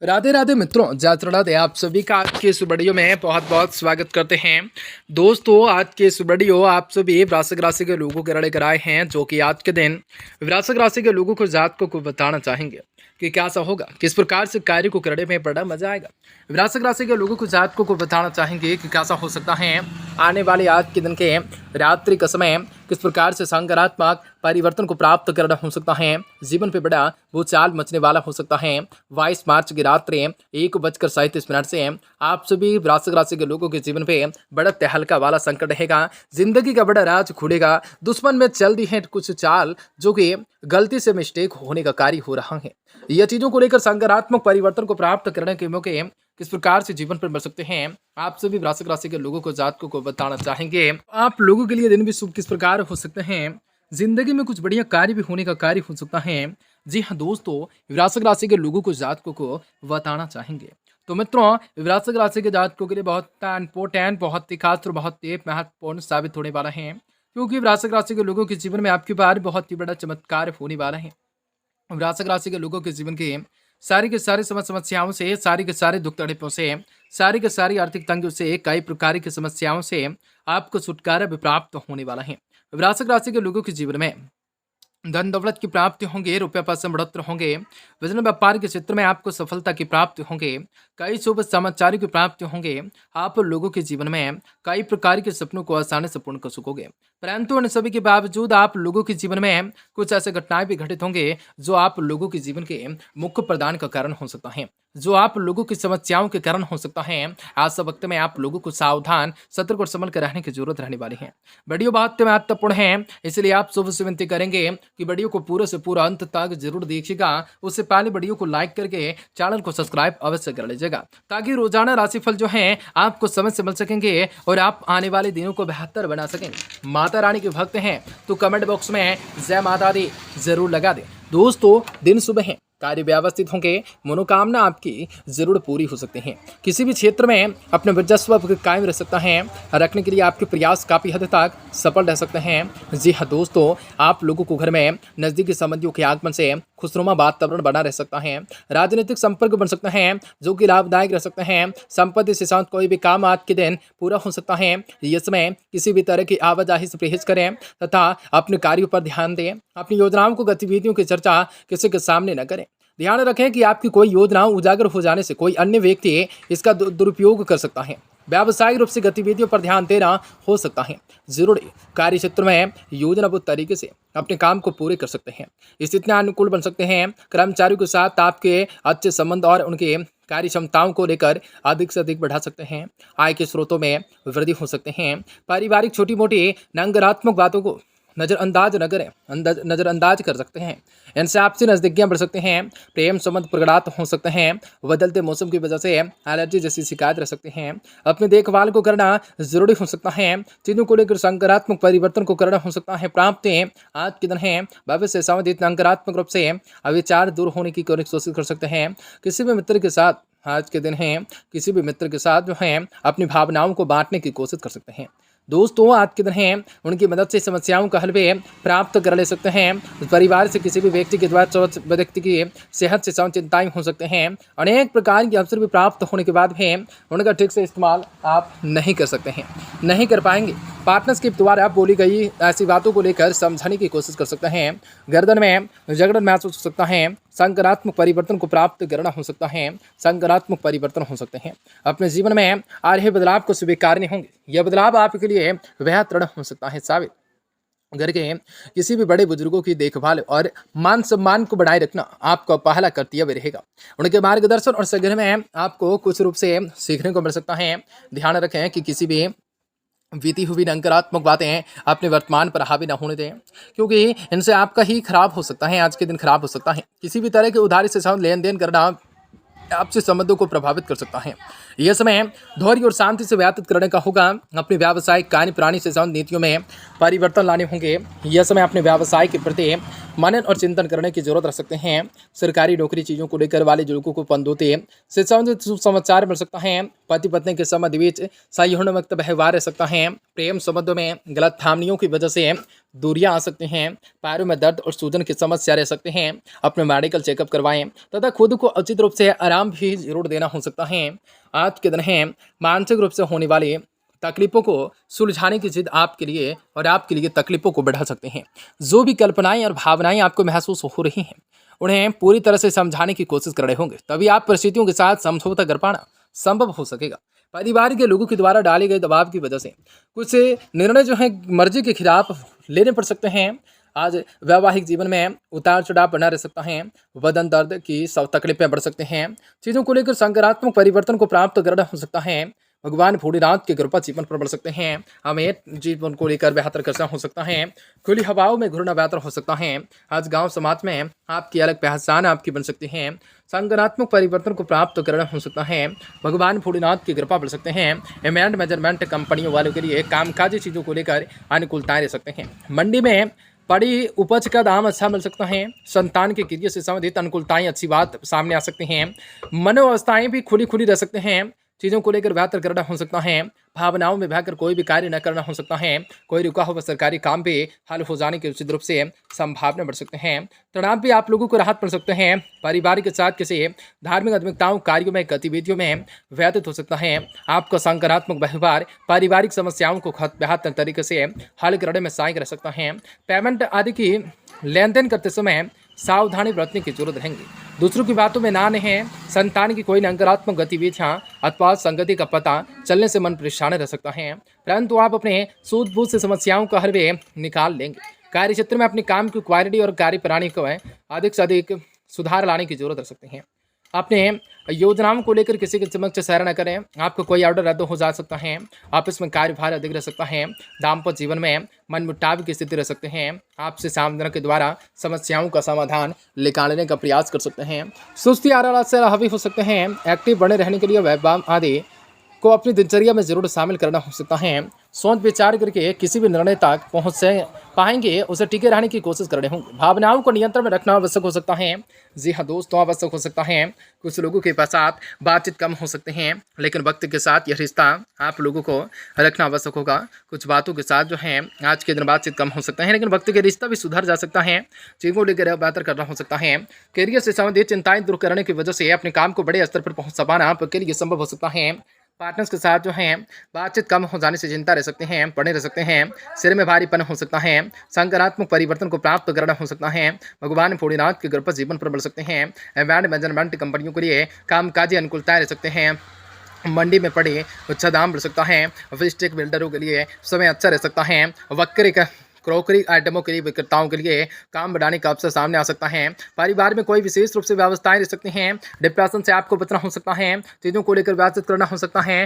राधे राधे मित्रों, जय श्री राधे। आप सभी का आज के इस वीडियो में बहुत बहुत स्वागत करते हैं। दोस्तों, आज के इस वीडियो आप सभी वृश्चिक राशि के लोगों के लेकर आए हैं, जो कि आज के दिन वृश्चिक राशि के लोगों को जातकों को बताना चाहेंगे कि कैसा होगा, किस प्रकार से कार्य को करने में बड़ा मजा आएगा। वृश्चिक राशि के लोगों को जातकों को बताना चाहेंगे कि कैसा हो सकता है आने वाले आज के दिन के रात्रि का समय, किस प्रकार से सकारात्मक परिवर्तन को प्राप्त करना हो सकता है, जीवन पे बड़ा भूचाल मचने वाला हो सकता है। 22 मार्च की रात्रि 1:37 से आप सभी वृश्चिक राशि के लोगों के जीवन पे बड़ा तहलका वाला संकट रहेगा। जिंदगी का बड़ा राज खुलेगा। दुश्मन में चल दी है कुछ चाल, जो कि गलती से मिस्टेक होने का कार्य हो रहा है। यह चीजों को लेकर सकारात्मक परिवर्तन को प्राप्त करने के मौके किस प्रकार से जीवन पर मिल सकते हैं, आप सभी वृश्चिक राशि के लोगों को जातकों को बताना चाहेंगे। आप लोगों के लिए दिन भी शुभ किस प्रकार हो सकते हैं, जिंदगी में कुछ बढ़िया कार्य भी होने का कार्य हो सकता है। जी हाँ दोस्तों, वृश्चिक राशि के लोगों को जातकों को बताना चाहेंगे। तो मित्रों, वृश्चिक राशि के जातकों के लिए बहुत इंपॉर्टेंट, बहुत ही खास और बहुत ही महत्वपूर्ण साबित होने वाला है, क्योंकि वृश्चिक राशि के लोगों के जीवन में आपकी बार बहुत ही बड़ा चमत्कार होने वाला है। वृश्चिक राशि के लोगों के जीवन के सारी के सारी समस्याओं से, सारी के सारे दुख तकलीफों से, सारी के सारी आर्थिक तंगियों से, कई प्रकार की समस्याओं से आपको छुटकारा भी प्राप्त होने वाला है। वृश्चिक राशि के लोगों के जीवन में धन दौलत की प्राप्ति होंगे, रुपये पैसे बढ़ोतरी होंगे, बिजनेस व्यापार के क्षेत्र में आपको सफलता की प्राप्ति होंगे, कई शुभ समाचारों की प्राप्ति होंगे। आप लोगों के जीवन में कई प्रकार के सपनों को आसानी से पूर्ण कर सकोगे, परंतु इन सभी के बावजूद आप लोगों के जीवन में कुछ ऐसे घटनाएं भी घटित होंगे जो आप लोगों के जीवन के मुख्य प्रदान का कारण हो सकता है, जो आप लोगों की समस्याओं के कारण हो सकता है। आज वक्त में आप लोगों को सावधान, सतर्क और संभल कर रहने की जरूरत रहने वाली है। वीडियो बहुत महत्वपूर्ण है, इसलिए आप शुभ से विनती करेंगे कि वीडियो को पूरे से पूरा अंत तक जरूर देखिएगा। उससे पहले वीडियो को लाइक करके चैनल को सब्सक्राइब अवश्य कर लीजिएगा, ताकि रोजाना राशिफल जो है आपको समय से मिल सकेंगे और आप आने वाले दिनों को बेहतर बना सकेंगे। माता रानी के भक्त हैं तो कमेंट बॉक्स में जय माता दी जरूर लगा दें। दोस्तों, दिन सुबह है, कार्य व्यवस्थित होंगे, मनोकामना आपकी जरूर पूरी हो सकती हैं। किसी भी क्षेत्र में अपने वर्चस्व कायम रह सकता है, रखने के लिए आपके प्रयास काफ़ी हद तक सफल रह सकते हैं। जी हाँ दोस्तों, आप लोगों को घर में नज़दीकी संबंधियों के आगमन से खुशनुमा वातावरण बना रह सकता है। राजनीतिक संपर्क बन सकता है, जो कि लाभदायक रह सकते हैं। संपत्ति से संबंधित कोई भी काम आज के दिन पूरा हो सकता है। ये समय किसी भी तरह की आवाजाही से परहेज करें तथा अपने कार्यों पर ध्यान दें। अपनी योजनाओं को, गतिविधियों की चर्चा किसी के सामने न करें। ध्यान रखें कि आपकी कोई योजना उजागर हो जाने से कोई अन्य व्यक्ति इसका दुरुपयोग कर सकता है। व्यावसायिक रूप से गतिविधियों पर ध्यान देना हो सकता है जरूरी। कार्य क्षेत्र में योजनाबद्ध तरीके से अपने काम को पूरे कर सकते हैं। स्थितियां अनुकूल बन सकते हैं। कर्मचारियों के साथ आपके अच्छे संबंध और उनके कार्य क्षमताओं को लेकर अधिक से अधिक बढ़ा सकते हैं। आय के स्रोतों में वृद्धि हो सकते हैं। पारिवारिक छोटी मोटी नकारात्मक बातों को नजरअंदाज कर सकते हैं। इनसे आपसी नजदीकियां बढ़ सकते हैं। प्रेम संबंध प्रगाढ़ हो सकते हैं। बदलते मौसम की वजह से एलर्जी जैसी शिकायत रह सकते हैं। अपनी देखभाल को करना जरूरी हो सकता है। चीज़ों को लेकर सकारात्मक परिवर्तन को करना हो सकता है। प्राप्ति आज के दिन है, भविष्य से संबंधित नकारात्मक रूप से अविचार दूर होने की कोशिश कर सकते हैं। किसी भी मित्र के साथ आज के दिन है, किसी भी मित्र के साथ जो है अपनी भावनाओं को बांटने की कोशिश कर सकते हैं। दोस्तों, आज के दिन हैं, उनकी मदद से समस्याओं का हल भी प्राप्त कर ले सकते हैं। परिवार से किसी भी व्यक्ति के द्वारा व्यक्ति की सेहत से संबंधित चिंताएं हो सकते हैं। अनेक प्रकार के अवसर भी प्राप्त होने के बाद भी उनका ठीक से इस्तेमाल आप नहीं कर सकते हैं, नहीं कर पाएंगे। पार्टनर्स के द्वारा बोली गई ऐसी बातों को लेकर समझाने की कोशिश कर सकते हैं। गर्दन में जकड़न महसूस हो सकता है। सकारात्मक परिवर्तन को प्राप्त करना हो सकता है। सकारात्मक परिवर्तन हो सकते हैं। अपने जीवन में आ रहे बदलाव को स्वीकारने होंगे। यह बदलाव आपके लिए बेहद दृढ़ हो सकता है साबित। घर के किसी भी बड़े बुजुर्गों की देखभाल और मान सम्मान को बनाए रखना आपका पहला कर्तव्य रहेगा। उनके मार्गदर्शन और सलाह में आपको कुछ रूप से सीखने को मिल सकता है। ध्यान रखें कि किसी भी बीती हुई नकारात्मक बातें अपने वर्तमान पर हावी न होने दें, क्योंकि इनसे आपका ही खराब हो सकता है। आज के दिन खराब हो सकता है। किसी भी तरह के उधारी से संबंध लेन देन करना आपसे संबंधों को प्रभावित कर सकता है। यह समय धैर्य और शांति से व्यतीत करने का होगा। अपने व्यावसायिक कार्य प्रणाली से संबंधित नीतियों में परिवर्तन लाने होंगे। यह समय अपने व्यवसाय के प्रति मनन और चिंतन करने की जरूरत रख सकते हैं। सरकारी नौकरी चीज़ों को लेकर वाले लोगों को पनौती से संबंधित समाचार मिल सकता है। पति पत्नी के संबंध बीच संयमयुक्त व्यवहार रह सकता है। प्रेम संबंधों में गलत फहमियों की वजह से दूरियां आ सकती हैं। पैरों में दर्द और सूजन की समस्या रह सकते हैं। अपने मेडिकल चेकअप करवाएं तथा खुद को उचित रूप से आराम भी जरूर देना हो सकता है। आज के दिन है मानसिक रूप से होने वाली तकलीफों को सुलझाने की जिद आपके लिए और आपके लिए तकलीफों को बढ़ा सकते हैं। जो भी कल्पनाएं और भावनाएं आपको महसूस हो रही हैं उन्हें पूरी तरह से समझाने की कोशिश कर रहे होंगे, तभी आप परिस्थितियों के साथ समझौता कर पाना संभव हो सकेगा। परिवार के लोगों के द्वारा डाले गए दबाव की वजह से कुछ निर्णय जो है मर्जी के खिलाफ लेने पड़ सकते हैं। आज वैवाहिक जीवन में उतार चढ़ाव बना रह सकता है। बदन दर्द की सब तकलीफें बढ़ सकते हैं। चीज़ों को लेकर सकारात्मक परिवर्तन को प्राप्त करना हो सकता है। भगवान भोलेनाथ की कृपा जीवन पर बढ़ सकते हैं। हमें जीवन को लेकर बेहतर करना हो सकता है। खुली हवाओं में घूरना बेहतर हो सकता है। आज गांव समाज में आपकी अलग पहचान आपकी बन सकती है। सकारात्मक परिवर्तन को प्राप्त करना हो सकता है। भगवान भोलेनाथ की कृपा बढ़ सकते हैं। पेमेंट मेजरमेंट कंपनियों वालों के लिए कामकाजी चीज़ों को लेकर अनुकूलताएं रह सकते हैं। मंडी में पड़ी उपज का दाम अच्छा मिल सकता है। संतान के क्रिया से संबंधित अनुकूलताएं अच्छी बात सामने आ सकती हैं। मनोवस्थाएं भी खुली खुली रह सकते हैं। चीज़ों को लेकर बेहतर करना हो सकता है। भावनाओं में बहकर कोई भी कार्य न करना हो सकता है। कोई रुका हुआ सरकारी काम भी हल हो जाने की उचित रूप से संभावना बढ़ सकते हैं। तनाव भी आप लोगों को राहत मिल सकते हैं। परिवार के साथ किसी धार्मिक आध्यात्मिकताओं कार्यों में गतिविधियों में व्यतीत हो सकता है। आपका सकारात्मक व्यवहार पारिवारिक समस्याओं को बेहतर तरीके से हल करने में सहायक रह सकता है। पेमेंट आदि की लेन देन करते समय सावधानी बरतने की जरूरत रहेगी। दूसरों की बातों में ना रहें। संतान की कोई नकारात्मक गतिविधियां अथवा संगति का पता चलने से मन परेशान रह सकता है, परंतु आप अपने सूझबूझ से समस्याओं का हल भी निकाल लेंगे। कार्य क्षेत्र में अपने काम की क्वालिटी और कार्य प्रणाली को अधिक से अधिक सुधार लाने की जरूरत रह सकते हैं। अपने योजनाओं को लेकर किसी के समक्ष शेयर न करें। आपको कोई ऑर्डर रद्द हो जा सकता है। ऑफिस में कार्यभार अधिक रह सकता है। दाम्पत्य जीवन में मनमुटाव की स्थिति रह सकते हैं। आपसे सामने के द्वारा समस्याओं का समाधान निकालने का प्रयास कर सकते हैं। सुस्ती आराम से हावी हो सकते हैं। एक्टिव बने रहने के लिए व्यायाम आदि को अपनी दिनचर्या में जरूर शामिल करना हो सकता है। सोच विचार करके किसी भी निर्णय तक पहुंच से पाएंगे उसे टिके रहने की कोशिश कर रहे होंगे। भावनाओं को नियंत्रण में रखना आवश्यक हो सकता है। जी हाँ दोस्तों, आवश्यक हो सकता है। कुछ लोगों के साथ बातचीत कम हो सकते हैं, लेकिन वक्त के साथ यह रिश्ता आप लोगों को रखना आवश्यक होगा। कुछ बातों के साथ जो है आज के दिन बातचीत कम हो सकता है, लेकिन वक्त के रिश्ता भी सुधर जा सकता है। चीज़ों को लेकर बेहतर करना हो सकता है। करियर से संबंधित चिंताएं दूर करने की वजह से अपने काम को बड़े स्तर पर पहुँच पाना आपके लिए संभव हो सकता है। पार्टनर्स के साथ जो है बातचीत कम हो जाने से चिंता रह सकते हैं, पड़े रह सकते हैं। सिर में भारीपन हो सकता है। सकारात्मक परिवर्तन को प्राप्त करना हो सकता है। भगवान भोलेनाथ के कृपा जीवन पर बढ़ सकते हैं। इवेंट मैनेजमेंट कंपनियों के लिए कामकाजी अनुकूलताएं रह सकते हैं। मंडी में पड़े अच्छा दाम बढ़ सकता है। स्टिक बिल्डरों के लिए समय अच्छा रह सकता है। वक्री का क्रॉकरी आइटमों के लिए विक्रेताओं के लिए काम बढ़ाने का अवसर सामने आ सकता है। परिवार में कोई विशेष रूप से व्यवस्थाएं रह सकती हैं। डिप्रेशन से आपको बचना हो सकता है। चीज़ों को लेकर बातचीत करना हो सकता है।